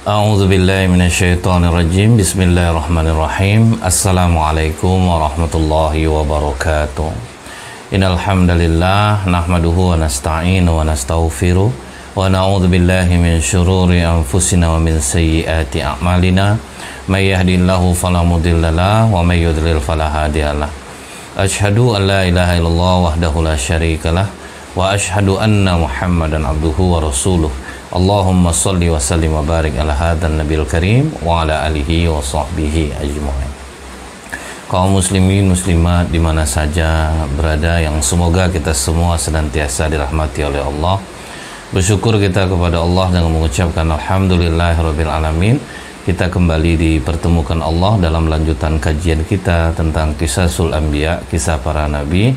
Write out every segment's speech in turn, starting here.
A'udzu billahi minasyaitonir rajim. Bismillahirrahmanirrahim. Assalamualaikum warahmatullahi wabarakatuh. Innal hamdalillah nahmaduhu wa nasta'inu wa nastaghfiruh wa na'udzu billahi min syururi anfusina wa min sayyiati a'malina. May yahdihillahu fala mudhillalah wa may yudlil fala hadiyalah. Asyhadu an la ilaha illallah wahdahu la syarikalah wa asyhadu anna Muhammadan abduhu wa rasuluh. Allahumma salli wa sallim wa barik ala hadzal nabiyil karim wa ala alihi wa sahbihi ajma'in. Kaum muslimin muslimat di mana saja berada, yang semoga kita semua senantiasa dirahmati oleh Allah. Bersyukur kita kepada Allah dengan mengucapkan alhamdulillahirabbil alamin. Kita kembali dipertemukan Allah dalam lanjutan kajian kita tentang Qisasul Anbiya, kisah para nabi.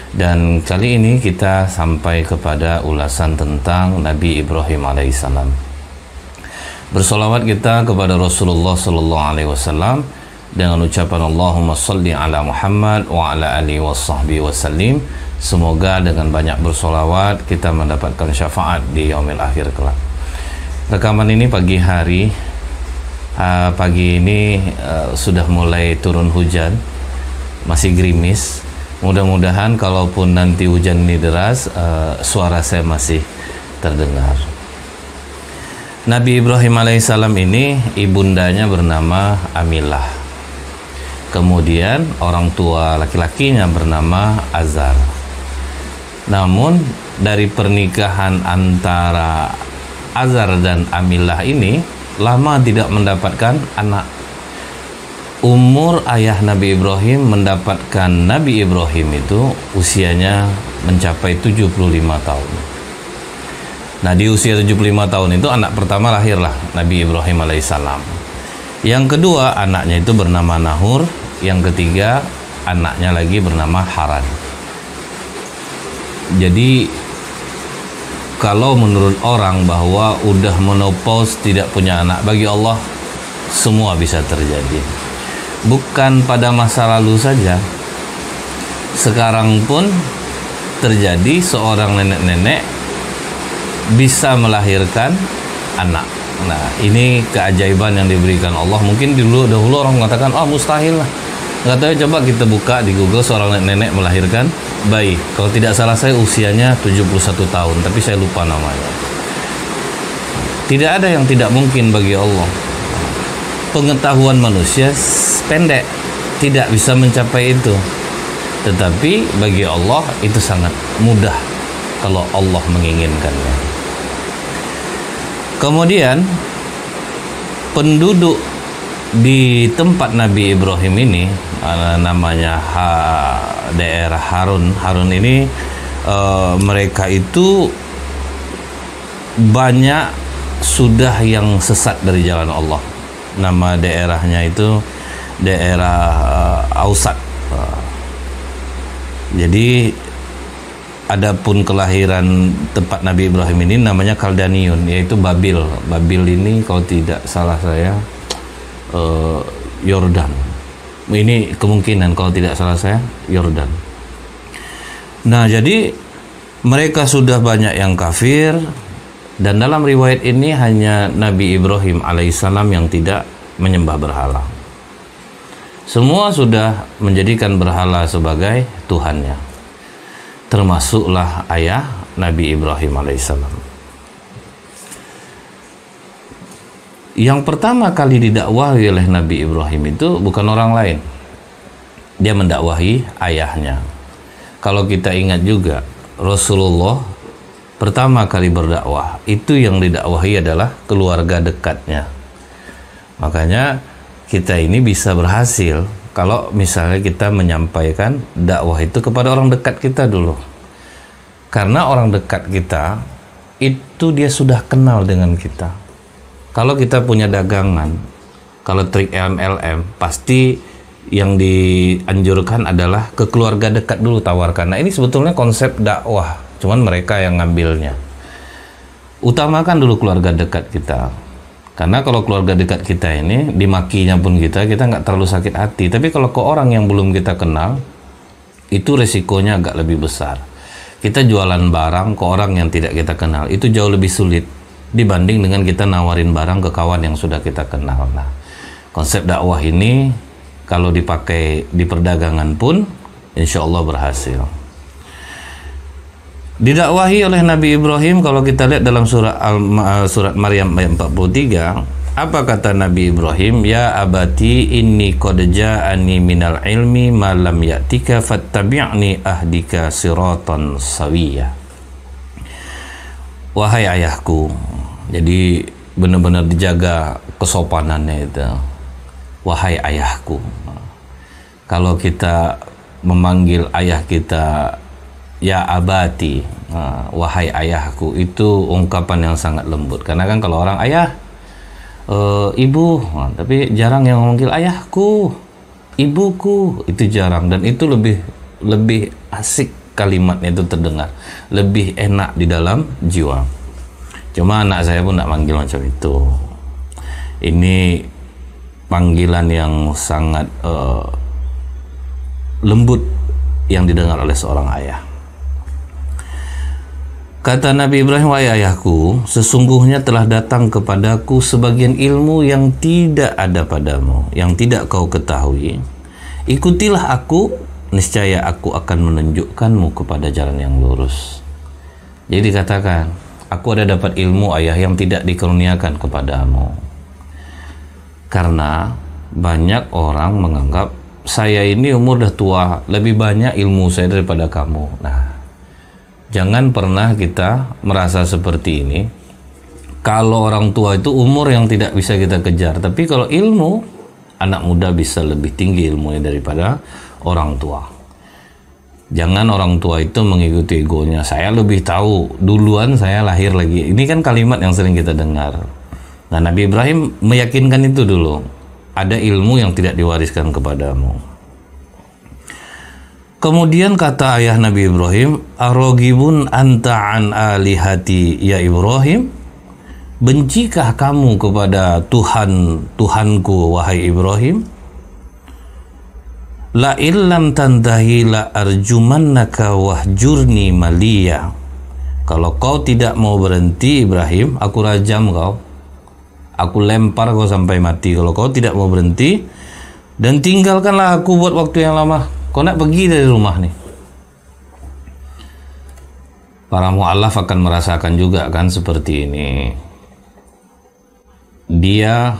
Dan kali ini kita sampai kepada ulasan tentang Nabi Ibrahim alaihissalam. Bersolawat kita kepada Rasulullah sallallahu alaihi wasallam dengan ucapan Allahumma salli ala Muhammad wa ala alihi washabbihi wasallim. Semoga dengan banyak bersolawat kita mendapatkan syafaat di yaumil akhir kelak. Rekaman ini pagi hari. Pagi ini sudah mulai turun hujan, masih gerimis. Mudah-mudahan kalaupun nanti hujan ini deras, suara saya masih terdengar. Nabi Ibrahim alaihissalam ini ibundanya bernama Amilah. Kemudian orang tua laki-lakinya bernama Azar. Namun dari pernikahan antara Azar dan Amilah ini lama tidak mendapatkan anak. Umur ayah Nabi Ibrahim mendapatkan Nabi Ibrahim itu usianya mencapai 75 tahun. Nah, di usia 75 tahun itu anak pertama lahirlah Nabi Ibrahim alaihissalam. Yang kedua anaknya itu bernama Nahur. Yang ketiga anaknya lagi bernama Haran. Jadi kalau menurut orang bahwa udah menopause tidak punya anak, bagi Allah semua bisa terjadi. Bukan pada masa lalu saja, sekarang pun terjadi seorang nenek-nenek bisa melahirkan anak. Nah, ini keajaiban yang diberikan Allah. Mungkin dahulu orang mengatakan, mustahil lah. Nggak tahu, coba kita buka di Google seorang nenek melahirkan bayi. Kalau tidak salah saya usianya 71 tahun, tapi saya lupa namanya. Tidak ada yang tidak mungkin bagi Allah. Pengetahuan manusia pendek, tidak bisa mencapai itu. Tetapi bagi Allah itu sangat mudah kalau Allah menginginkannya. Kemudian penduduk di tempat Nabi Ibrahim ini namanya daerah Harun. Harun ini mereka itu banyak sudah yang sesat dari jalan Allah. Nama daerahnya itu daerah Ausat. Jadi adapun kelahiran tempat Nabi Ibrahim ini namanya Kaldaniun, yaitu Babil. Babil ini kalau tidak salah saya Yordan. Ini kemungkinan kalau tidak salah saya Yordan. Nah, jadi mereka sudah banyak yang kafir. Dan dalam riwayat ini hanya Nabi Ibrahim alaihissalam yang tidak menyembah berhala. Semua sudah menjadikan berhala sebagai Tuhannya. Termasuklah ayah Nabi Ibrahim alaihissalam. Yang pertama kali didakwahi oleh Nabi Ibrahim itu bukan orang lain. Dia mendakwahi ayahnya. Kalau kita ingat juga, Rasulullah pertama kali berdakwah, itu yang didakwahi adalah keluarga dekatnya. Makanya kita ini bisa berhasil kalau misalnya kita menyampaikan dakwah itu kepada orang dekat kita dulu. Karena orang dekat kita itu dia sudah kenal dengan kita. Kalau kita punya dagangan, kalau trik MLM, pasti yang dianjurkan adalah ke keluarga dekat dulu tawarkan. Nah, ini sebetulnya konsep dakwah, cuman mereka yang ngambilnya. Utamakan dulu keluarga dekat kita. Karena kalau keluarga dekat kita ini, dimakinya pun kita nggak terlalu sakit hati. Tapi kalau ke orang yang belum kita kenal, itu resikonya agak lebih besar. Kita jualan barang ke orang yang tidak kita kenal, itu jauh lebih sulit. dibanding dengan kita nawarin barang ke kawan yang sudah kita kenal. Nah, konsep dakwah ini kalau dipakai di perdagangan pun insya Allah berhasil. Didakwahi oleh Nabi Ibrahim, kalau kita lihat dalam surat Maryam ayat 43, apa kata Nabi Ibrahim? Ya abati inni qad ja'ani minal ilmi ma lam ya'tika fattabi'ni ahdika siratan sawiyya. Wahai ayahku, jadi benar-benar dijaga kesopanannya itu. Wahai ayahku. Kalau kita memanggil ayah kita ya abati, wahai ayahku, itu ungkapan yang sangat lembut. Karena kan kalau orang ayah, ibu, tapi jarang yang memanggil ayahku, ibuku, itu jarang, dan itu lebih asik kalimatnya itu terdengar, lebih enak di dalam jiwa. Cuma anak saya pun tidak manggil macam itu. Ini panggilan yang sangat lembut yang didengar oleh seorang ayah. Kata Nabi Ibrahim, wahai ayahku, sesungguhnya telah datang kepadaku sebagian ilmu yang tidak ada padamu, yang tidak kau ketahui. Ikutilah aku, niscaya aku akan menunjukkanmu kepada jalan yang lurus. Jadi katakan, aku ada dapat ilmu ayah yang tidak dikaruniakan kepadamu. Karena banyak orang menganggap saya ini umur dah tua, lebih banyak ilmu saya daripada kamu. Nah, jangan pernah kita merasa seperti ini. Kalau orang tua itu umur yang tidak bisa kita kejar, tapi kalau ilmu, anak muda bisa lebih tinggi ilmunya daripada orang tua. Jangan orang tua itu mengikuti egonya, saya lebih tahu, duluan saya lahir lagi. Ini kan kalimat yang sering kita dengar. Nah, Nabi Ibrahim meyakinkan itu dulu. Ada ilmu yang tidak diwariskan kepadamu. Kemudian kata ayah Nabi Ibrahim, arogibun anta an alihati ya Ibrahim? Bencikah kamu kepada Tuhanku wahai Ibrahim? La illam tantahi la arjumannaka wahjurni maliya. Kalau kau tidak mau berhenti Ibrahim, aku rajam kau. Aku lempar kau sampai mati kalau kau tidak mau berhenti, dan tinggalkanlah aku buat waktu yang lama. Kau nak pergi dari rumah nih. Para mu'allaf akan merasakan juga kan seperti ini. Dia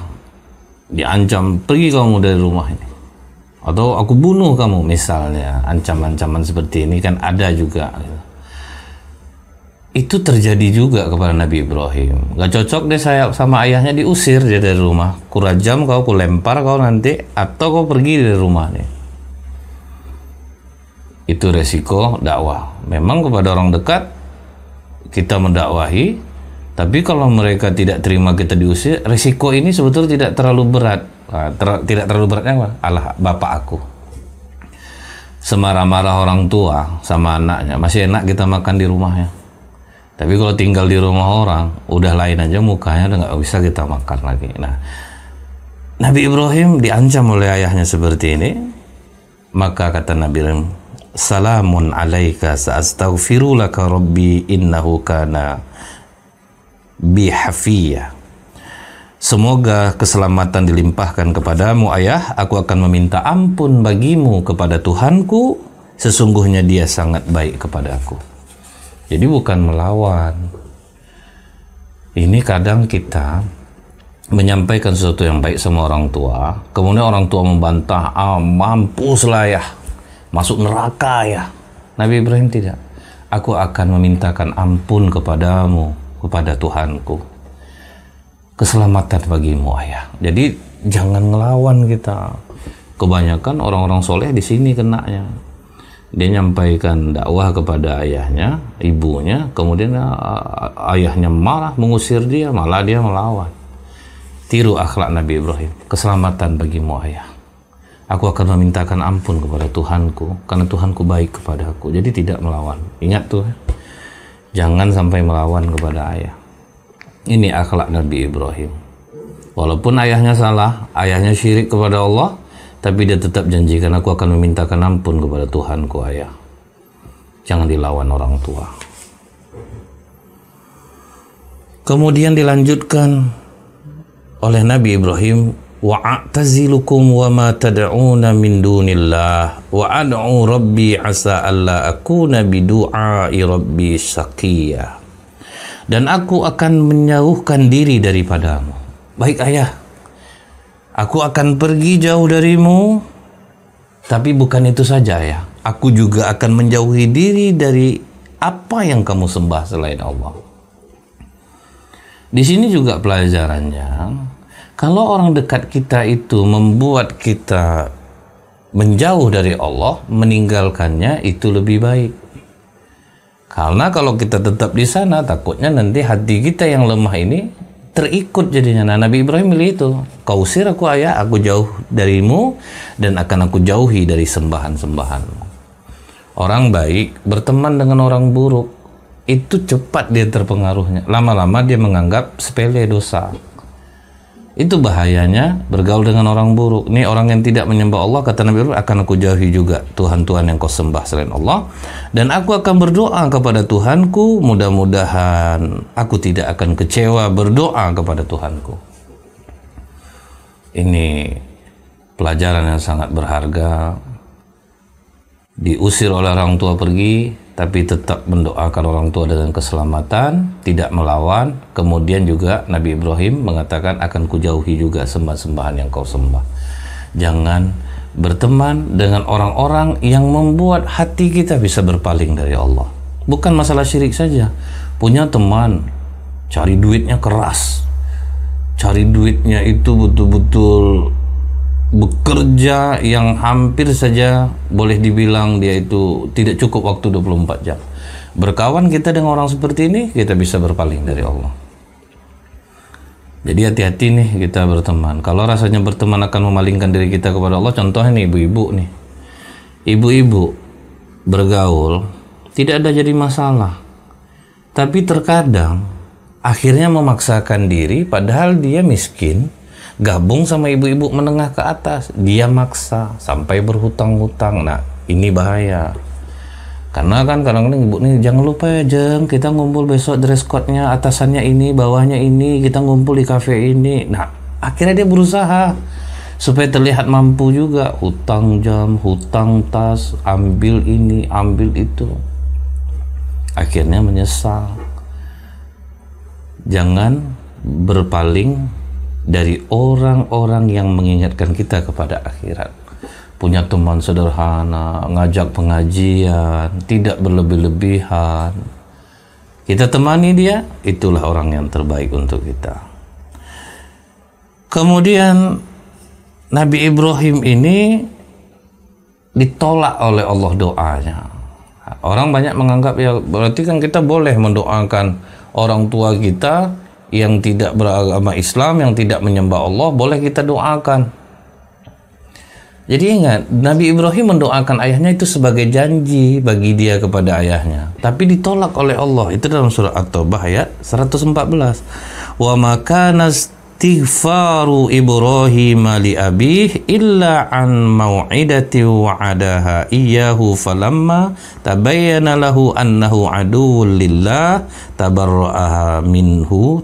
diancam, pergi kamu dari rumah ini, atau aku bunuh kamu misalnya. Ancaman-ancaman seperti ini kan ada juga. Itu terjadi juga kepada Nabi Ibrahim. Gak cocok deh saya sama ayahnya, diusir dia dari rumah. Kurajam kau, kulempar kau nanti, atau kau pergi dari rumah nih. Itu resiko dakwah. Memang kepada orang dekat kita mendakwahi, tapi kalau mereka tidak terima kita diusir, resiko ini sebetulnya tidak terlalu berat. Tidak terlalu beratnya apa? Alah, bapak aku. Semarah-marah orang tua sama anaknya, masih enak kita makan di rumahnya. Tapi kalau tinggal di rumah orang, udah lain aja mukanya, udah nggak bisa kita makan lagi. Nah, Nabi Ibrahim diancam oleh ayahnya seperti ini. Maka kata Nabi Ibrahim, salamun alaika sa'astaghfiru laka rabbi innahu kana bihafiyya. Semoga keselamatan dilimpahkan kepadamu ayah, aku akan meminta ampun bagimu kepada Tuhanku, sesungguhnya dia sangat baik kepadaku. Jadi bukan melawan. Ini kadang kita menyampaikan sesuatu yang baik sama orang tua, kemudian orang tua membantah, mampuslah ya, masuk neraka ya. Nabi Ibrahim tidak. Aku akan memintakan ampun kepadamu, kepada Tuhanku. Keselamatan bagimu ayah. Jadi jangan ngelawan kita. Kebanyakan orang-orang soleh di sini kenanya. Dia nyampaikan dakwah kepada ayahnya, ibunya, kemudian ayahnya marah, mengusir dia, malah dia melawan. Tiru akhlak Nabi Ibrahim. Keselamatan bagimu ayah. Aku akan memintakan ampun kepada Tuhanku, karena Tuhanku baik kepada aku. Jadi tidak melawan. Ingat tuh, jangan sampai melawan kepada ayah. Ini akhlak Nabi Ibrahim. Walaupun ayahnya salah, ayahnya syirik kepada Allah, tapi dia tetap janjikan, aku akan memintakan ampun kepada Tuhanku ayah. Jangan dilawan orang tua. Kemudian dilanjutkan oleh Nabi Ibrahim, wa'tazilukum wa ma tad'una min dunillah wa ad'u rabbi asa alla akuna bidu'ai rabbi syaqiyya. Dan aku akan menjauhkan diri daripadamu. Baik ayah, aku akan pergi jauh darimu, tapi bukan itu saja ya. Aku juga akan menjauhi diri dari apa yang kamu sembah selain Allah. Di sini juga pelajarannya, kalau orang dekat kita itu membuat kita menjauh dari Allah, meninggalkannya itu lebih baik. Karena kalau kita tetap di sana, takutnya nanti hati kita yang lemah ini terikut jadinya. Nah, Nabi Ibrahim milih itu. Kau usir aku ayah, aku jauh darimu dan akan aku jauhi dari sembahan-sembahanmu. Orang baik berteman dengan orang buruk, itu cepat dia terpengaruhnya. Lama-lama dia menganggap sepele dosa. Itu bahayanya bergaul dengan orang buruk. Ini orang yang tidak menyembah Allah, kata Nabi Ibrahim, akan aku jauhi juga Tuhan-Tuhan yang kau sembah selain Allah. Dan aku akan berdoa kepada Tuhanku, mudah-mudahan aku tidak akan kecewa berdoa kepada Tuhanku. Ini pelajaran yang sangat berharga. Diusir oleh orang tua pergi, tapi tetap mendoakan orang tua dengan keselamatan, tidak melawan. Kemudian juga Nabi Ibrahim mengatakan, akan kujauhi juga sembah-sembahan yang kau sembah. Jangan berteman dengan orang-orang yang membuat hati kita bisa berpaling dari Allah. Bukan masalah syirik saja. Punya teman, cari duitnya keras. Cari duitnya itu betul-betul bekerja yang hampir saja boleh dibilang dia itu tidak cukup waktu 24 jam. Berkawan kita dengan orang seperti ini, kita bisa berpaling dari Allah. Jadi hati-hati nih kita berteman. Kalau rasanya berteman akan memalingkan diri kita kepada Allah, contohnya nih ibu-ibu nih. Ibu-ibu bergaul tidak ada jadi masalah. Tapi terkadang akhirnya memaksakan diri padahal dia miskin, gabung sama ibu-ibu menengah ke atas, dia maksa sampai berhutang-hutang. Nah, ini bahaya. Karena kan kadang-kadang ibu nih, jangan lupa ya Jeng, kita ngumpul besok dress code-nya atasannya ini, bawahnya ini, kita ngumpul di kafe ini. Nah, akhirnya dia berusaha supaya terlihat mampu juga, hutang jam, hutang tas, ambil ini, ambil itu. Akhirnya menyesal. Jangan berpaling dari orang-orang yang mengingatkan kita kepada akhirat. Punya teman sederhana, ngajak pengajian, tidak berlebih-lebihan. Kita temani dia, itulah orang yang terbaik untuk kita. Kemudian Nabi Ibrahim ini ditolak oleh Allah doanya. Orang banyak menganggap ya berarti kan kita boleh mendoakan orang tua kita yang tidak beragama Islam, yang tidak menyembah Allah, boleh kita doakan. Jadi ingat, Nabi Ibrahim mendoakan ayahnya itu sebagai janji bagi dia kepada ayahnya. Tapi ditolak oleh Allah. Itu dalam surah At-Taubah ayat 114. Wa ma kana istighfaru Ibrahim li abih illa an mau'idati wa'adaha iyyahu falamma tabayyana lahu annahu aduwwun lillah tabarra'a minhu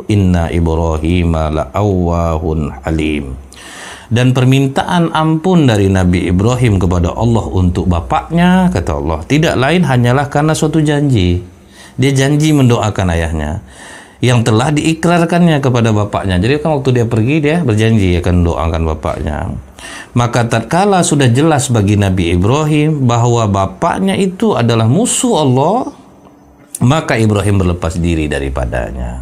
inna Ibrahima la'awwahun halim. Dan permintaan ampun dari Nabi Ibrahim kepada Allah untuk bapaknya, kata Allah, tidak lain hanyalah karena suatu janji. Dia janji mendoakan ayahnya yang telah diikrarkannya kepada bapaknya. Jadi kan waktu dia pergi, dia berjanji akan mendoakan bapaknya. Maka tatkala sudah jelas bagi Nabi Ibrahim bahwa bapaknya itu adalah musuh Allah, maka Ibrahim berlepas diri daripadanya.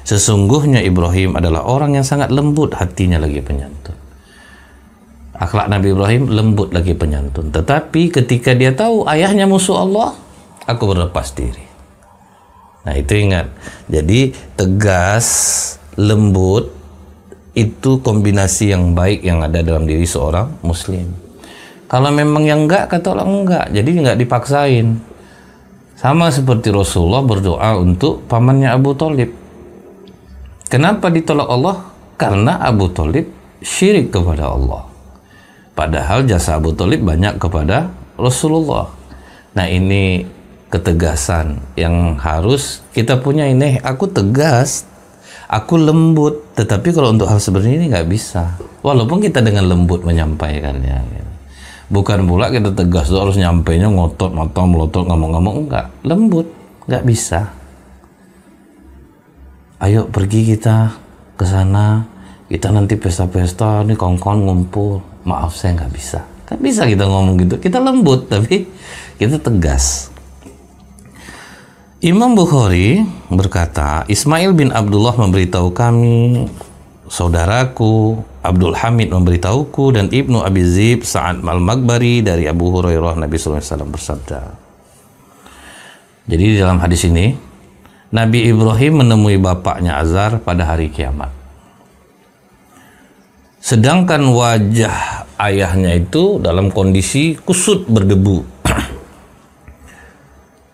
Sesungguhnya Ibrahim adalah orang yang sangat lembut hatinya lagi penyantun. Akhlak Nabi Ibrahim lembut lagi penyantun. Tetapi ketika dia tahu ayahnya musuh Allah, aku berlepas diri. Nah itu ingat. Jadi tegas, lembut, itu kombinasi yang baik yang ada dalam diri seorang muslim. Kalau memang yang enggak, kata orang enggak. Jadi enggak dipaksain. Sama seperti Rasulullah berdoa untuk pamannya Abu Thalib. Kenapa ditolak Allah? Karena Abu Thalib syirik kepada Allah. Padahal jasa Abu Thalib banyak kepada Rasulullah. Nah ini ketegasan yang harus kita punya ini. Aku tegas, aku lembut, tetapi kalau untuk hal seperti ini nggak bisa. Walaupun kita dengan lembut menyampaikannya, gitu. Bukan pula kita tegas tuh harus nyampainya ngotot, mata melotot, ngomong-ngomong, enggak. Lembut, nggak bisa. Ayo pergi kita ke sana, kita nanti pesta-pesta, nih kawan-kawan ngumpul. Maaf saya nggak bisa. Kan bisa kita ngomong gitu, kita lembut tapi kita tegas. Imam Bukhari berkata, Ismail bin Abdullah memberitahu kami, saudaraku Abdul Hamid memberitahuku, dan Ibnu Abi Zib Sa'ad al-Maghbari dari Abu Hurairah, Nabi SAW bersabda. Jadi di dalam hadis ini, Nabi Ibrahim menemui bapaknya Azar pada hari kiamat. Sedangkan wajah ayahnya itu dalam kondisi kusut berdebu.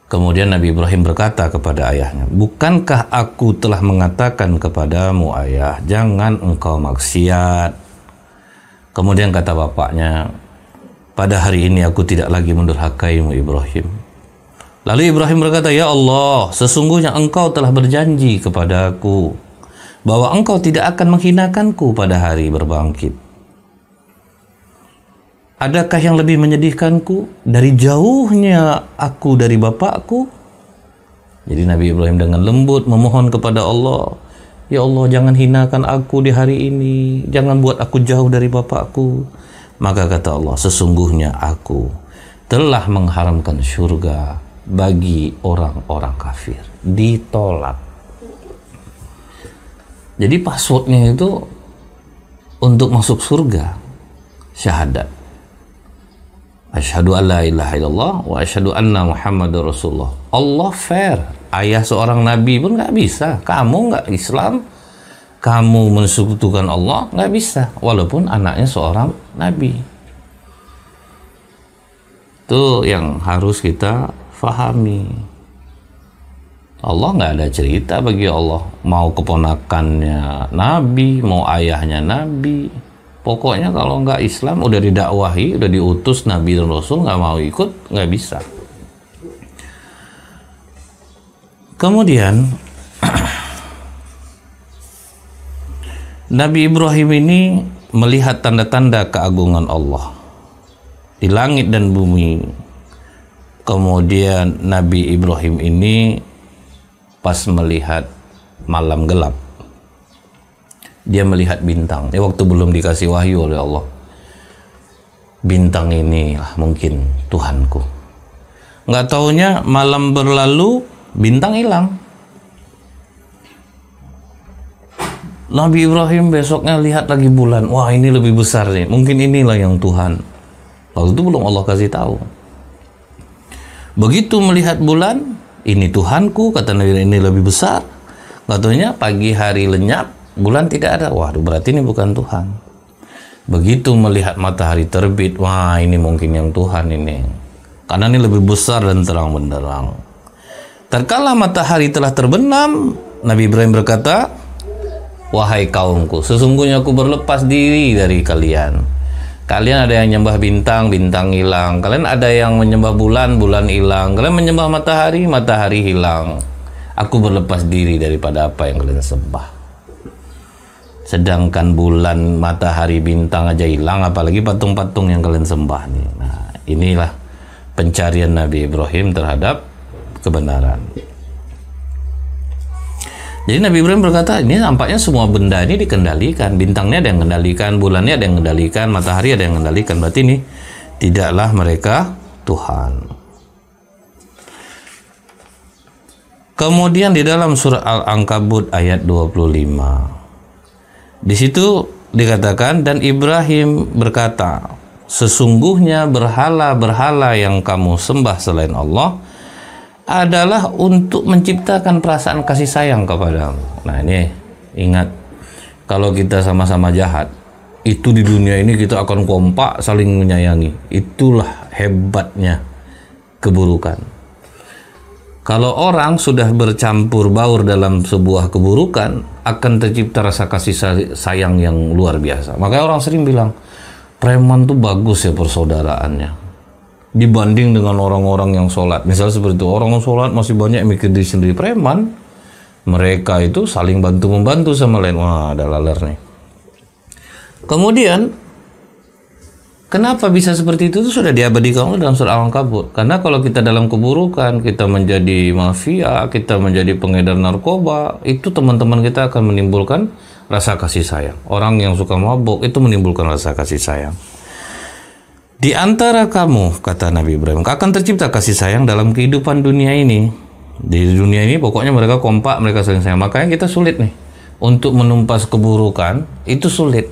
Kemudian Nabi Ibrahim berkata kepada ayahnya, bukankah aku telah mengatakan kepadamu ayah, jangan engkau maksiat. Kemudian kata bapaknya, pada hari ini aku tidak lagi mendurhakaimu Ibrahim. Lalu Ibrahim berkata, ya Allah, sesungguhnya engkau telah berjanji kepadaku bahwa engkau tidak akan menghinakanku pada hari berbangkit. Adakah yang lebih menyedihkanku dari jauhnya aku dari bapakku? Jadi Nabi Ibrahim dengan lembut memohon kepada Allah, ya Allah, jangan hinakan aku di hari ini, jangan buat aku jauh dari bapakku. Maka kata Allah, sesungguhnya aku telah mengharamkan surga bagi orang-orang kafir. Ditolak. Jadi passwordnya itu untuk masuk surga syahadat. Asyhadu an la ilaha illallah wa asyhadu anna Muhammadar Rasulullah. Allah fair. Ayah seorang nabi pun nggak bisa. Kamu nggak Islam, kamu mensekutukan Allah, nggak bisa. Walaupun anaknya seorang nabi. Itu yang harus kita fahami. Allah nggak ada cerita bagi Allah. Mau keponakannya nabi, mau ayahnya nabi. Pokoknya kalau nggak Islam, udah didakwahi, udah diutus Nabi dan Rasul, nggak mau ikut, nggak bisa. Kemudian, Nabi Ibrahim ini melihat tanda-tanda keagungan Allah di langit dan bumi. Kemudian Nabi Ibrahim ini pas melihat malam gelap, dia melihat bintang. Waktu belum dikasih wahyu oleh Allah. Bintang inilah mungkin Tuhanku. Nggak taunya malam berlalu, bintang hilang. Nabi Ibrahim besoknya lihat lagi bulan. Wah, ini lebih besar nih. Mungkin inilah yang Tuhan. Waktu itu belum Allah kasih tahu. Begitu melihat bulan, ini Tuhanku, kata Nabi, ini lebih besar. Nggak taunya pagi hari lenyap, bulan tidak ada. Waduh, berarti ini bukan Tuhan. Begitu melihat matahari terbit, wah ini mungkin yang Tuhan ini. Karena ini lebih besar dan terang benderang. Tatkala matahari telah terbenam, Nabi Ibrahim berkata, wahai kaumku, sesungguhnya aku berlepas diri dari kalian. Kalian ada yang menyembah bintang, bintang hilang. Kalian ada yang menyembah bulan, bulan hilang. Kalian menyembah matahari, matahari hilang. Aku berlepas diri daripada apa yang kalian sembah. Sedangkan bulan, matahari, bintang aja hilang, apalagi patung-patung yang kalian sembah nih. Nah, inilah pencarian Nabi Ibrahim terhadap kebenaran. Jadi Nabi Ibrahim berkata, ini nampaknya semua benda ini dikendalikan. Bintangnya ada yang kendalikan, bulannya ada yang kendalikan, matahari ada yang kendalikan. Berarti ini tidaklah mereka Tuhan. Kemudian di dalam surah Al-Ankabut ayat 25. Di situ dikatakan, dan Ibrahim berkata, sesungguhnya berhala-berhala yang kamu sembah selain Allah adalah untuk menciptakan perasaan kasih sayang kepadamu. Nah ini ingat, kalau kita sama-sama jahat, itu di dunia ini kita akan kompak saling menyayangi. Itulah hebatnya keburukan. Kalau orang sudah bercampur baur dalam sebuah keburukan, akan tercipta rasa kasih sayang yang luar biasa. Makanya orang sering bilang, preman tuh bagus ya persaudaraannya. dibanding dengan orang-orang yang sholat. Misal seperti itu, orang yang sholat masih banyak mikir diri sendiri. Preman, mereka itu saling bantu-membantu sama lain. Wah, ada laler nih. Kemudian, kenapa bisa seperti itu? Itu sudah diabadikan dalam surah Al-Ankabut. Karena kalau kita dalam keburukan, kita menjadi mafia, kita menjadi pengedar narkoba, itu teman-teman kita akan menimbulkan rasa kasih sayang. Orang yang suka mabuk itu menimbulkan rasa kasih sayang. Di antara kamu, kata Nabi Ibrahim, akan tercipta kasih sayang dalam kehidupan dunia ini. Di dunia ini pokoknya mereka kompak, mereka saling sayang. Makanya kita sulit nih untuk menumpas keburukan, itu sulit.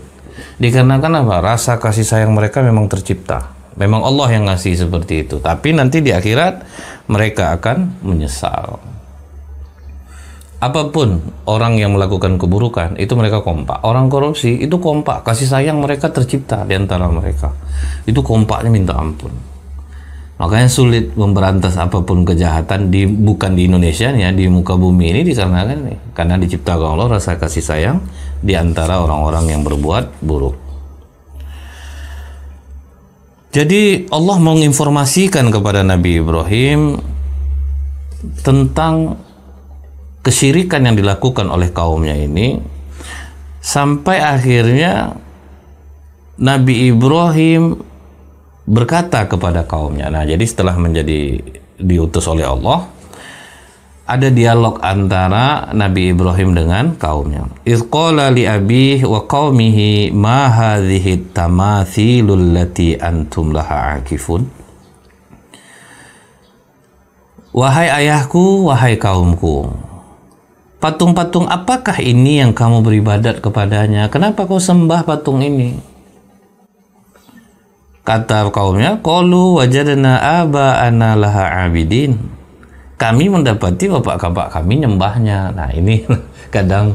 Dikarenakan apa? Rasa kasih sayang mereka memang tercipta. Memang Allah yang ngasih seperti itu. Tapi nanti di akhirat mereka akan menyesal. Apapun orang yang melakukan keburukan, itu mereka kompak. Orang korupsi itu kompak, kasih sayang mereka tercipta di antara mereka. Itu kompaknya minta ampun. Makanya sulit memberantas apapun kejahatan bukan di Indonesia ya, di muka bumi ini dikarenakan nih, karena diciptakan Allah rasa kasih sayang di antara orang-orang yang berbuat buruk. Jadi Allah menginformasikan kepada Nabi Ibrahim tentang kesyirikan yang dilakukan oleh kaumnya ini, sampai akhirnya Nabi Ibrahim berkata kepada kaumnya. Nah, jadi setelah menjadi diutus oleh Allah, ada dialog antara Nabi Ibrahim dengan kaumnya. Idz qala li abihi wa qaumihi ma hadhihi tamathilul lati antum laha akifun. Wahai ayahku, wahai kaumku, patung-patung apakah ini yang kamu beribadat kepadanya? Kenapa kau sembah patung ini? Kata kaumnya, qalu wajadna aba'ana laha abidin. Kami mendapati bapak-bapak kami nyembahnya. Nah, ini kadang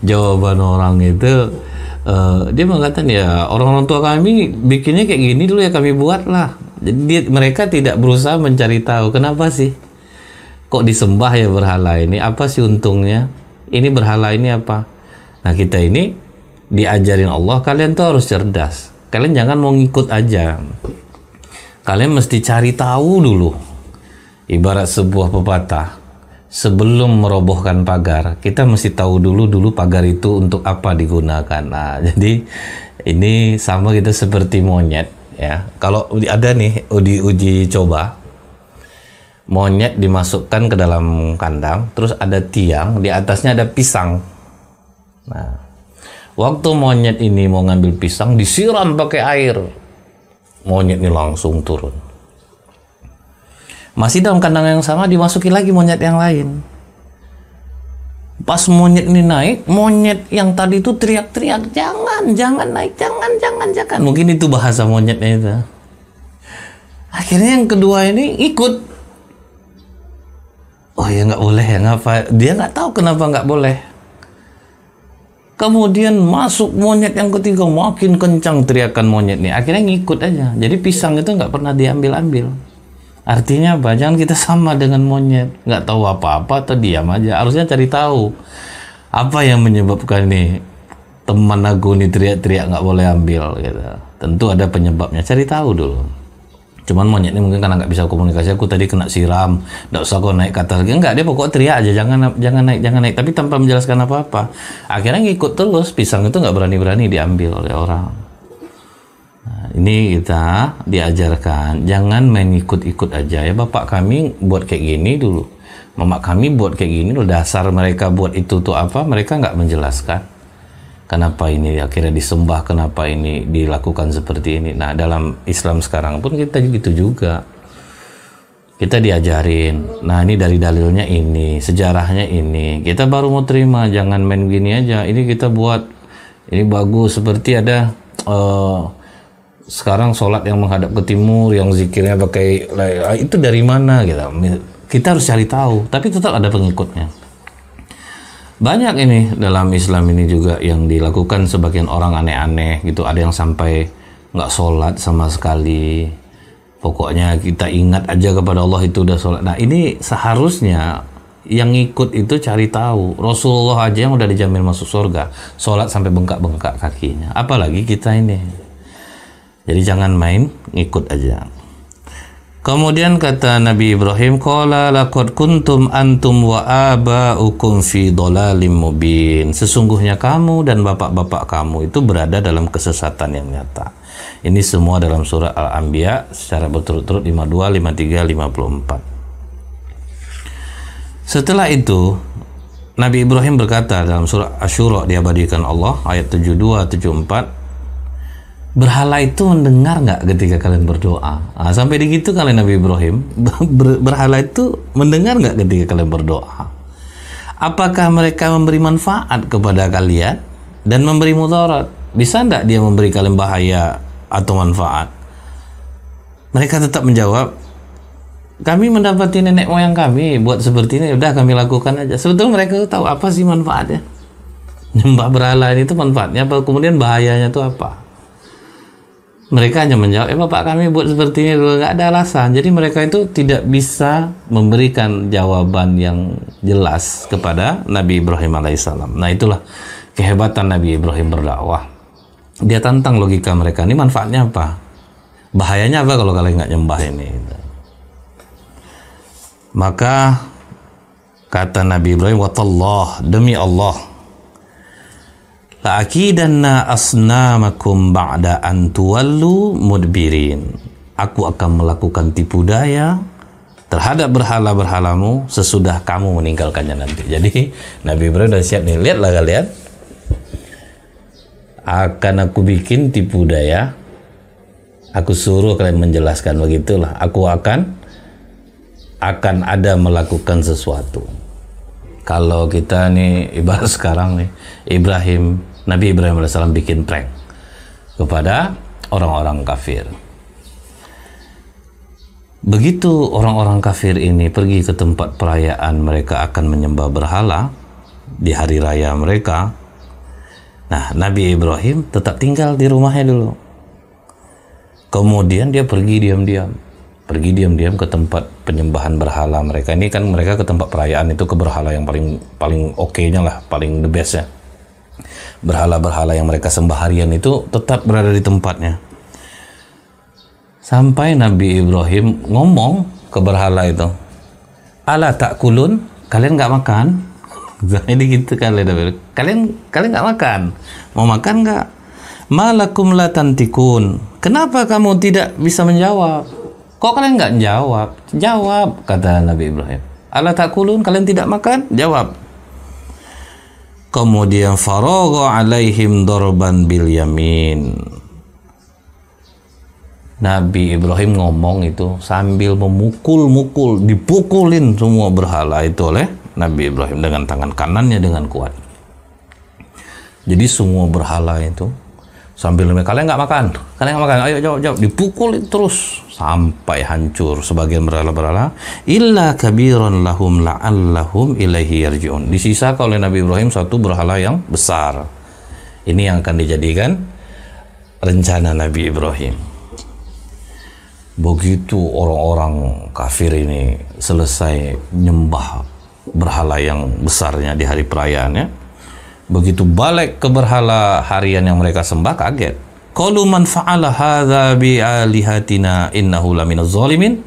jawaban orang itu, dia mengatakan ya orang-orang tua kami bikinnya kayak gini dulu ya kami buatlah. Jadi mereka tidak berusaha mencari tahu kenapa sih kok disembah ya berhala ini, apa sih untungnya, ini berhala ini apa. Nah, kita ini diajarin Allah, kalian tuh harus cerdas. Kalian jangan mau ngikut aja. Kalian mesti cari tahu dulu. Ibarat sebuah pepatah, sebelum merobohkan pagar, kita mesti tahu dulu pagar itu untuk apa digunakan. Nah, jadi ini sama kita seperti monyet ya. Kalau ada nih uji coba, monyet dimasukkan ke dalam kandang, terus ada tiang, di atasnya ada pisang. Nah, waktu monyet ini mau ngambil pisang, disiram pakai air. Monyet ini langsung turun. Masih dalam kandang yang sama, dimasuki lagi monyet yang lain. Pas monyet ini naik, monyet yang tadi itu teriak-teriak, jangan naik, jangan. Mungkin itu bahasa monyetnya itu. Akhirnya yang kedua ini ikut. Oh ya nggak boleh ya, ngapa? Dia nggak tahu kenapa nggak boleh. Kemudian masuk monyet yang ketiga, makin kencang teriakan monyet nih. Akhirnya ngikut aja. Jadi pisang itu nggak pernah diambil-ambil. Artinya apa? Jangan kita sama dengan monyet. Nggak tahu apa-apa atau diam aja. Harusnya cari tahu. Apa yang menyebabkan nih teman aku nih teriak-teriak nggak boleh ambil gitu. Tentu ada penyebabnya. Cari tahu dulu. Cuman monyet ini mungkin karena nggak bisa komunikasi, aku tadi kena siram, nggak usah kau naik ke atas lagi. Enggak, dia pokok teriak aja, jangan naik, tapi tanpa menjelaskan apa-apa. Akhirnya ngikut terus, pisang itu nggak berani-berani diambil oleh orang. Nah, ini kita diajarkan, jangan main ikut-ikut aja ya. Bapak kami buat kayak gini dulu, mama kami buat kayak gini dulu. Dasar mereka buat itu tuh apa, mereka nggak menjelaskan. Kenapa ini akhirnya disembah, kenapa ini dilakukan seperti ini. Nah, dalam Islam sekarang pun kita gitu juga. Kita diajarin, nah ini dari dalilnya ini, sejarahnya ini. Kita baru mau terima, jangan main gini aja. Ini kita buat, ini bagus. Seperti ada sekarang sholat yang menghadap ke timur, yang zikirnya pakai, itu dari mana gitu. Kita harus cari tahu, tapi tetap ada pengikutnya. Banyak ini dalam Islam ini juga yang dilakukan sebagian orang aneh-aneh gitu. Ada yang sampai nggak sholat sama sekali. Pokoknya kita ingat aja kepada Allah itu udah sholat. Nah, ini seharusnya yang ngikut itu cari tahu. Rasulullah aja yang udah dijamin masuk surga, sholat sampai bengkak-bengkak kakinya. Apalagi kita ini. Jadi jangan main ngikut aja. Kemudian kata Nabi Ibrahim, qala laqad kuntum antum wa aba'ukum fi dhalalim mubin. Sesungguhnya kamu dan bapak-bapak kamu itu berada dalam kesesatan yang nyata. Ini semua dalam surah Al-Anbiya secara berturut-turut 52, 53, 54. Setelah itu Nabi Ibrahim berkata dalam surah Asy-Syura diabadikan Allah ayat 72, 74, berhala itu mendengar nggak ketika kalian berdoa? Nah, sampai di situ kalian Nabi Ibrahim, berhala itu mendengar nggak ketika kalian berdoa? Apakah mereka memberi manfaat kepada kalian dan memberi mudarat? Bisa nggak dia memberi kalian bahaya atau manfaat? Mereka tetap menjawab, kami mendapati nenek moyang kami buat seperti ini, udah kami lakukan aja. Sebetulnya mereka tahu apa sih manfaatnya? Nyembah berhala itu manfaatnya apa? Kemudian bahayanya itu apa? Mereka hanya menjawab, bapak kami buat seperti ini dulu, nggak ada alasan. Jadi mereka itu tidak bisa memberikan jawaban yang jelas kepada Nabi Ibrahim alaihissalam. Nah, itulah kehebatan Nabi Ibrahim berdakwah. Dia tantang logika mereka, ini manfaatnya apa? Bahayanya apa kalau kalian nggak nyembah ini? Maka kata Nabi Ibrahim, watallah, demi Allah, la'akidanna asnamakum ba'da an tuwallu mudbirin. Aku akan melakukan tipu daya terhadap berhala-berhalamu sesudah kamu meninggalkannya nanti. Jadi Nabi Ibrahim sudah siap nih, lihatlah kalian, akan aku bikin tipu daya, aku suruh kalian menjelaskan, begitulah aku akan ada melakukan sesuatu. Kalau kita nih ibarat sekarang nih, Nabi Ibrahim AS bikin prank kepada orang-orang kafir. Begitu orang-orang kafir ini pergi ke tempat perayaan mereka akan menyembah berhala di hari raya mereka. Nah, Nabi Ibrahim tetap tinggal di rumahnya dulu. Kemudian dia pergi diam-diam ke tempat penyembahan berhala mereka. Ini kan mereka ke tempat perayaan itu, ke berhala yang paling oke-nya lah, paling the best ya. Berhala-berhala yang mereka sembah harian itu tetap berada di tempatnya. Sampai Nabi Ibrahim ngomong ke berhala itu, ala ta'kulun, kalian nggak makan? Jadi gitu kalian nggak makan? Mau makan nggak? Malakum la tantikun, kenapa kamu tidak bisa menjawab? Kok kalian nggak jawab? Jawab, kata Nabi Ibrahim. Ala ta'kulun, kalian tidak makan? Jawab. Kemudian faragha alaihim darban bil yamin. Nabi Ibrahim ngomong itu sambil memukul-mukul, dipukulin semua berhala itu oleh Nabi Ibrahim dengan tangan kanannya dengan kuat. Jadi semua berhala itu sambil kalian nggak makan, ayo jawab, dipukul terus sampai hancur sebagian berhala-berhala. Illa kabiran lahum la'allahum ilaihi yarji'un. Disisa oleh Nabi Ibrahim satu berhala yang besar. Ini yang akan dijadikan rencana Nabi Ibrahim. Begitu orang-orang kafir ini selesai nyembah berhala yang besarnya di hari perayaannya, begitu balik ke berhala harian yang mereka sembah, kaget. Qalu man fa'ala hadza bi alihatina innahu laminaz zalimin.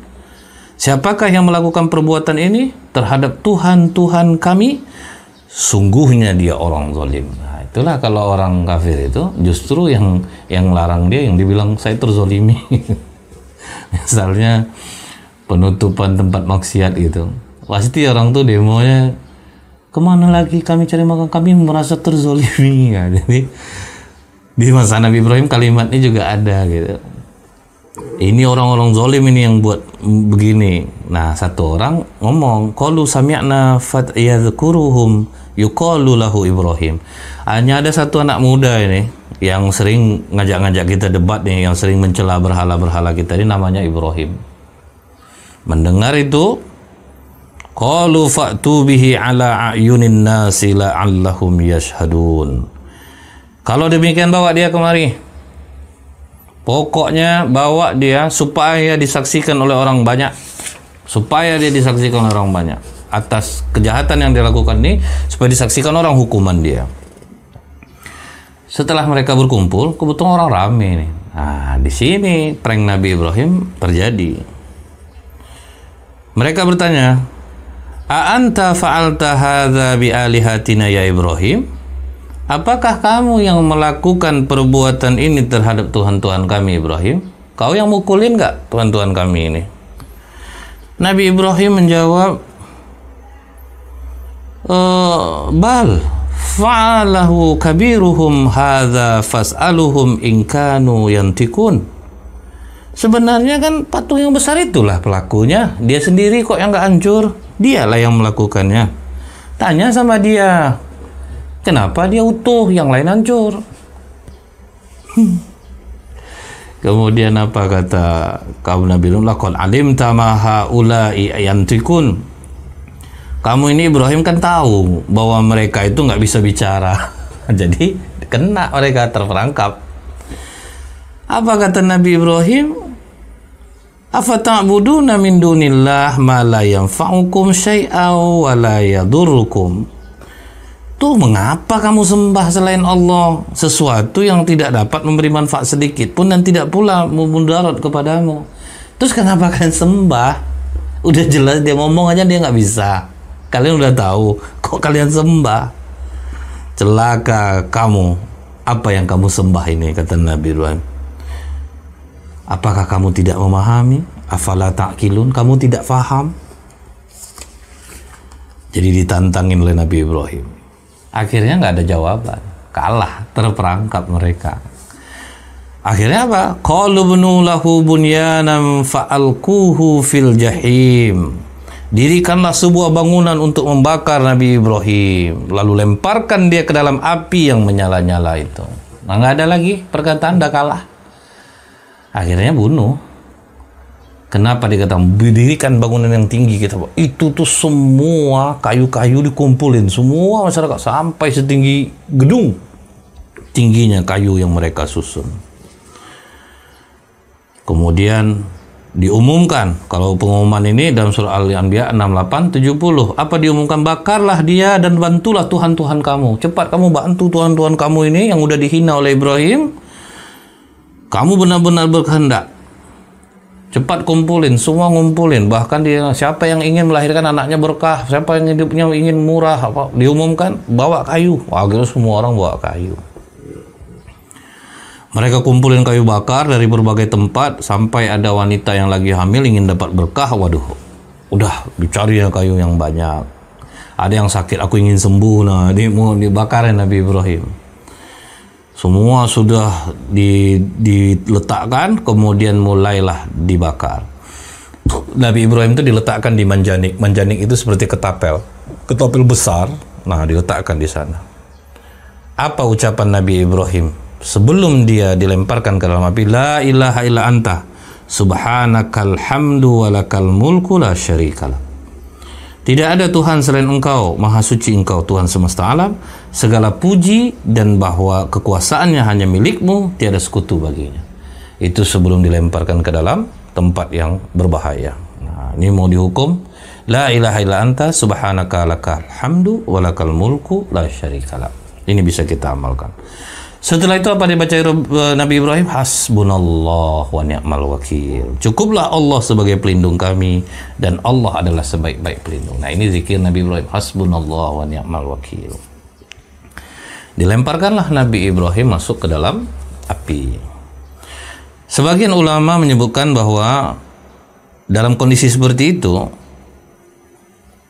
Siapakah yang melakukan perbuatan ini terhadap Tuhan-Tuhan kami? Sungguhnya dia orang zalim. Nah, itulah kalau orang kafir itu justru yang larang dia, yang dibilang saya terzolimi. Misalnya penutupan tempat maksiat itu, pasti orang tuh demonya, kemana lagi kami cari makan, kami merasa terzolimi ya. Jadi di masa Nabi Ibrahim kalimatnya juga ada gitu. Ini orang-orang zolim ini yang buat begini. Nah, satu orang ngomong, qalu sami'na fatyadhkuruhum yuqalu lahu Ibrahim. Hanya ada satu anak muda ini yang sering ngajak-ngajak kita debat nih, yang sering mencela berhala-berhala kita, ini namanya Ibrahim. Mendengar itu, qalu fa'tu bihi ala a'yunin nasi la'allahum yashhadun. Kalau demikian bawa dia kemari. Pokoknya bawa dia supaya disaksikan oleh orang banyak. Supaya dia disaksikan oleh orang banyak atas kejahatan yang dilakukan ini, supaya disaksikan orang hukuman dia. Setelah mereka berkumpul, kebetulan orang ramai nih. Nah, di sini prank Nabi Ibrahim terjadi. Mereka bertanya, "A anta fa'alta hadza bi alihatina ya Ibrahim?" Apakah kamu yang melakukan perbuatan ini terhadap Tuhan-Tuhan kami Ibrahim? Kau yang mukulin nggak Tuhan-Tuhan kami ini? Nabi Ibrahim menjawab, bal fa'alahu kabiruhum hadza fas'aluhum in kanu yantikun. Sebenarnya kan patung yang besar itulah pelakunya. Dia sendiri kok yang nggak hancur. Dialah yang melakukannya. Tanya sama dia, kenapa dia utuh, yang lain hancur? Kemudian apa kata kaum Nabi Nuh? Laqad alimta ma haula'i yantikun. Kamu ini Ibrahim kan tahu bahwa mereka itu nggak bisa bicara. Jadi kena mereka, terperangkap. Apa kata Nabi Ibrahim? Afata'buduna min dunillah ma la yanfa'ukum syai'aw wa la yadurrukum. Tuh, mengapa kamu sembah selain Allah sesuatu yang tidak dapat memberi manfaat sedikit pun dan tidak pula memudarat kepadamu? Terus kenapa kalian sembah? Udah jelas dia ngomong aja dia nggak bisa. Kalian udah tahu, kok kalian sembah? Celaka kamu, apa yang kamu sembah ini, kata Nabi Ibrahim. Apakah kamu tidak memahami? Afala ta'qilun, kamu tidak faham? Jadi ditantangin oleh Nabi Ibrahim. Akhirnya nggak ada jawaban, kalah, terperangkap mereka. Akhirnya apa? Qalu bnu lahu bunyanan fa'alquhu fil jahim. Dirikanlah sebuah bangunan untuk membakar Nabi Ibrahim, lalu lemparkan dia ke dalam api yang menyala-nyala itu. Nah, nggak ada lagi perkataan, dah kalah. Akhirnya bunuh. Kenapa dikatakan dirikan bangunan yang tinggi? Kita itu tuh semua kayu-kayu dikumpulin, semua masyarakat sampai setinggi gedung tingginya kayu yang mereka susun. Kemudian diumumkan, kalau pengumuman ini dalam surah Al-Anbiya 68-70, apa diumumkan? Bakarlah dia dan bantulah Tuhan-Tuhan kamu. Cepat kamu bantu Tuhan-Tuhan kamu ini yang udah dihina oleh Ibrahim. Kamu benar-benar berkehendak. Cepat kumpulin, semua ngumpulin. Bahkan dia, siapa yang ingin melahirkan anaknya berkah, siapa yang hidupnya ingin murah, apa diumumkan, bawa kayu. Akhirnya semua orang bawa kayu. Mereka kumpulin kayu bakar dari berbagai tempat, sampai ada wanita yang lagi hamil ingin dapat berkah. Waduh, udah dicari ya kayu yang banyak. Ada yang sakit, aku ingin sembuh. Nah, ini mau dibakarin Nabi Ibrahim. Semua sudah diletakkan, kemudian mulailah dibakar. Nabi Ibrahim itu diletakkan di manjanik. Manjanik itu seperti ketapel besar. Nah, diletakkan di sana. Apa ucapan Nabi Ibrahim sebelum dia dilemparkan ke dalam api? La ilaha illa anta subhanakal hamdu walakal mulku la syarikalah. Tidak ada Tuhan selain Engkau, Maha Suci Engkau Tuhan semesta alam, segala puji dan bahwa kekuasaannya hanya milik-Mu, tiada sekutu baginya. Itu sebelum dilemparkan ke dalam tempat yang berbahaya. Nah, ini mau dihukum, la ilaha illa anta subhanaka lakal hamdu walakal mulku la syarikalah. Ini bisa kita amalkan. Setelah itu apa dibaca Nabi Ibrahim? Hasbunallah wa ni'mal wakil. Cukuplah Allah sebagai pelindung kami dan Allah adalah sebaik-baik pelindung. Nah, ini zikir Nabi Ibrahim. Hasbunallah wa ni'mal wakil. Dilemparkanlah Nabi Ibrahim masuk ke dalam api. Sebagian ulama menyebutkan bahwa dalam kondisi seperti itu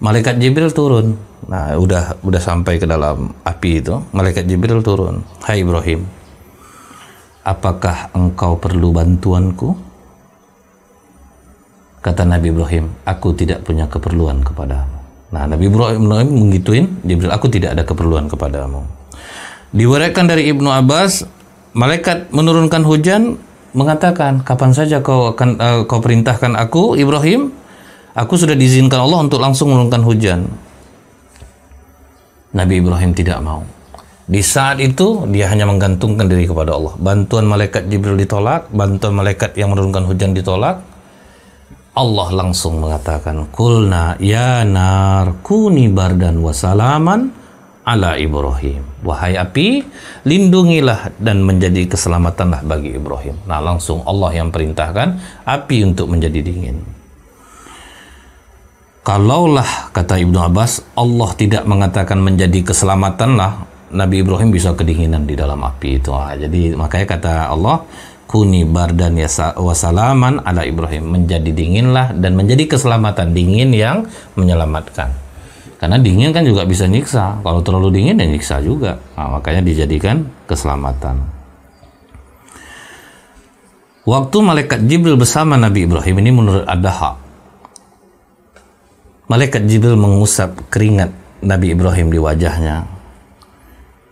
malaikat Jibril turun. Nah, udah sampai ke dalam api itu, malaikat Jibril turun. Hai Ibrahim, apakah engkau perlu bantuanku? Kata Nabi Ibrahim, aku tidak punya keperluan kepadamu. Nah, Nabi Ibrahim menggituin Jibril, aku tidak ada keperluan kepadamu. Diwariatkan dari Ibnu Abbas, malaikat menurunkan hujan mengatakan, kapan saja kau perintahkan aku Ibrahim, aku sudah diizinkan Allah untuk langsung menurunkan hujan. Nabi Ibrahim tidak mau. Di saat itu dia hanya menggantungkan diri kepada Allah. Bantuan malaikat Jibril ditolak, bantuan malaikat yang menurunkan hujan ditolak. Allah langsung mengatakan, "Qulna ya nar kuni bardan wa salaman ala Ibrahim." Wahai api, lindungilah dan menjadi keselamatanlah bagi Ibrahim. Nah, langsung Allah yang perintahkan api untuk menjadi dingin. Kalaulah, kata Ibnu Abbas, Allah tidak mengatakan menjadi keselamatanlah, Nabi Ibrahim bisa kedinginan di dalam api itu. Jadi makanya kata Allah, kuni bardan wasalaman ala Ibrahim, menjadi dinginlah dan menjadi keselamatan, dingin yang menyelamatkan. Karena dingin kan juga bisa nyiksa, kalau terlalu dingin ya nyiksa juga. Makanya dijadikan keselamatan. Waktu malaikat Jibril bersama Nabi Ibrahim, ini menurut Ad-Daha, malaikat Jibril mengusap keringat Nabi Ibrahim di wajahnya,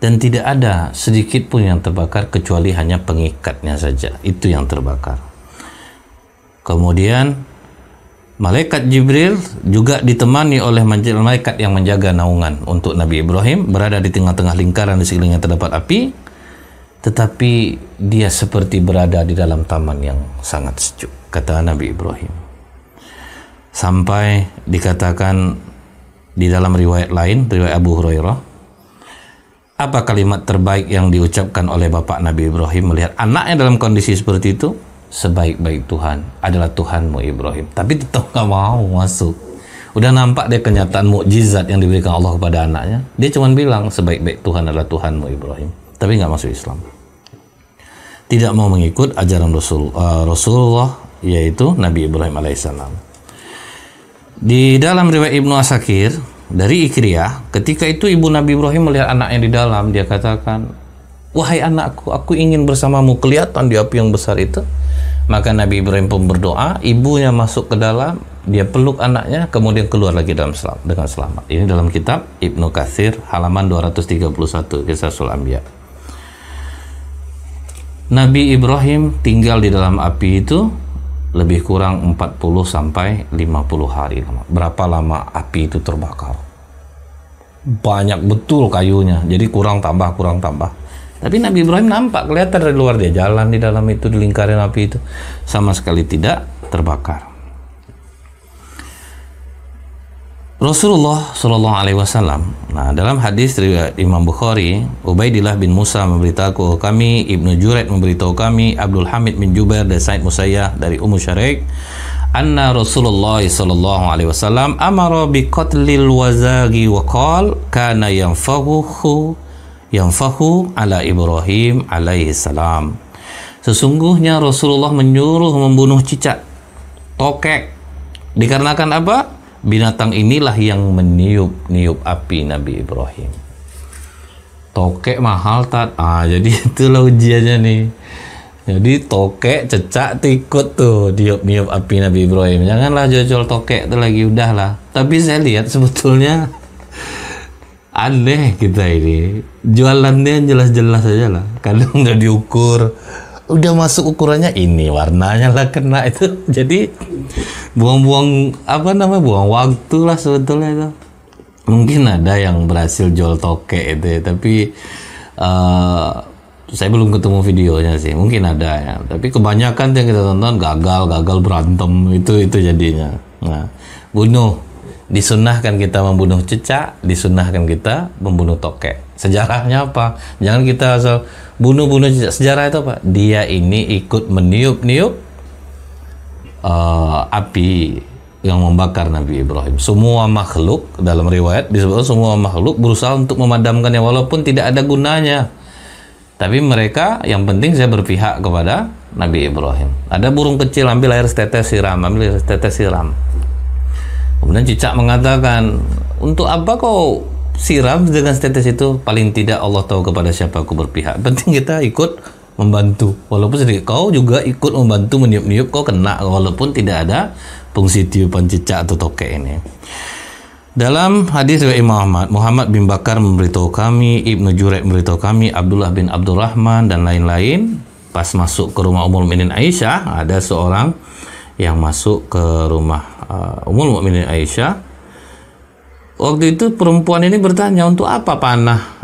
dan tidak ada sedikit pun yang terbakar kecuali hanya pengikatnya saja, itu yang terbakar. Kemudian malaikat Jibril juga ditemani oleh malaikat yang menjaga naungan untuk Nabi Ibrahim, berada di tengah-tengah lingkaran di sekelilingnya terdapat api, tetapi dia seperti berada di dalam taman yang sangat sejuk, kata Nabi Ibrahim. Sampai dikatakan di dalam riwayat lain, riwayat Abu Hurairah, apa kalimat terbaik yang diucapkan oleh bapak Nabi Ibrahim melihat anaknya dalam kondisi seperti itu? Sebaik-baik Tuhan adalah Tuhanmu Ibrahim. Tapi tetap gak mau masuk. Udah nampak dia kenyataan mukjizat yang diberikan Allah kepada anaknya, dia cuma bilang sebaik-baik Tuhan adalah Tuhanmu Ibrahim, tapi gak masuk Islam. Tidak mau mengikut ajaran Rasulullah, yaitu Nabi Ibrahim alaihissalam. Di dalam riwayat Ibnu Asakir dari Ikriyah, ketika itu ibu Nabi Ibrahim melihat anaknya di dalam, dia katakan, wahai anakku, aku ingin bersamamu, kelihatan di api yang besar itu. Maka Nabi Ibrahim pun berdoa, ibunya masuk ke dalam, dia peluk anaknya, kemudian keluar lagi dengan selamat. Ini dalam kitab Ibnu Katsir halaman 231, Kisah Sul-Anbiya. Nabi Ibrahim tinggal di dalam api itu lebih kurang 40 sampai 50 hari. Berapa lama api itu terbakar? Banyak betul kayunya, jadi kurang tambah. Tapi Nabi Ibrahim nampak, kelihatan dari luar, dia jalan di dalam itu, di lingkaran api itu, sama sekali tidak terbakar. Rasulullah Shallallahu Alaihi Wasallam, nah dalam hadis riwayat Imam Bukhari, Ubaidillah bin Musa memberitahu kami, Ibnu Juraid memberitahu kami, Abdul Hamid bin Jubair dari Said Musayyah dari Ummu Syaraik, anna Rasulullah Shallallahu Alaihi Wasallam amara bi qatlil wazagi wa qala kana yanfahu ala Ibrahim alaihi salam. Sesungguhnya Rasulullah menyuruh membunuh cicak, tokek, dikarenakan apa? Binatang inilah yang meniup api Nabi Ibrahim. Tokek mahal tat. Jadi itulah ujiannya nih. Jadi tokek, cecak, tikut tuh niup api Nabi Ibrahim. Janganlah jual tokek itu lagi, udahlah. Tapi saya lihat sebetulnya aneh kita ini. Jualannya jelas-jelas aja lah. Kadang udah diukur, udah masuk ukurannya ini, warnanya lah kena itu. Jadi buang-buang buang waktu lah sebetulnya itu. Mungkin ada yang berhasil jual tokek itu ya, tapi saya belum ketemu videonya sih. Mungkin ada ya, tapi kebanyakan yang kita tonton gagal berantem itu jadinya. Nah, bunuh, disunahkan kita membunuh cicak, disunahkan kita membunuh tokek. Sejarahnya apa? Jangan kita asal bunuh cicak. Sejarah itu apa? Dia ini ikut meniup api yang membakar Nabi Ibrahim. Semua makhluk, dalam riwayat disebut semua makhluk berusaha untuk memadamkannya walaupun tidak ada gunanya. Tapi mereka yang penting saya berpihak kepada Nabi Ibrahim. Ada burung kecil ambil air setetes siram. Kemudian cicak mengatakan, untuk apa kau siram dengan setetes itu? Paling tidak Allah tahu kepada siapa aku berpihak. Penting kita ikut membantu, walaupun sedikit. Kau juga ikut membantu meniup-niup, kau kena walaupun tidak ada fungsi tiupan cicak atau tokek ini. Dalam hadis riwayat Muhammad bin Bakar memberitahu kami, Ibnu Juraid memberitahu kami, Abdullah bin Abdurrahman dan lain-lain, pas masuk ke rumah Ummul Mukminin Aisyah, ada seorang yang masuk ke rumah Ummul Mukminin Aisyah. Waktu itu perempuan ini bertanya, untuk apa panah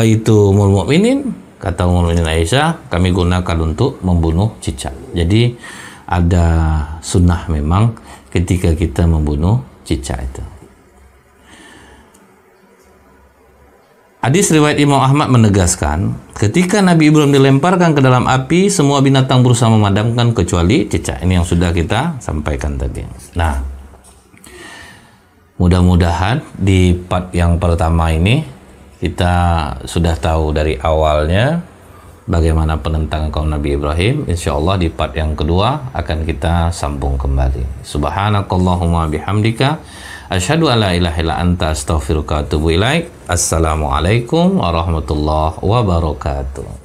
itu Ummul Mukminin? Kata Ummul Mukminin Aisyah, kami gunakan untuk membunuh cicak. Jadi ada sunnah memang ketika kita membunuh cicak itu. Hadis riwayat Imam Ahmad menegaskan, ketika Nabi Ibrahim dilemparkan ke dalam api, semua binatang berusaha memadamkan kecuali cicak. Ini yang sudah kita sampaikan tadi. Nah, Mudah-mudahan di part yang pertama ini kita sudah tahu dari awalnya bagaimana penentangan kaum Nabi Ibrahim. Insya Allah di part yang kedua akan kita sambung kembali. Subhanakallahumma bihamdika asyhadu an la ilaha illa anta astaghfiruka wa atubu ilaik. Assalamualaikum warahmatullahi wabarakatuh.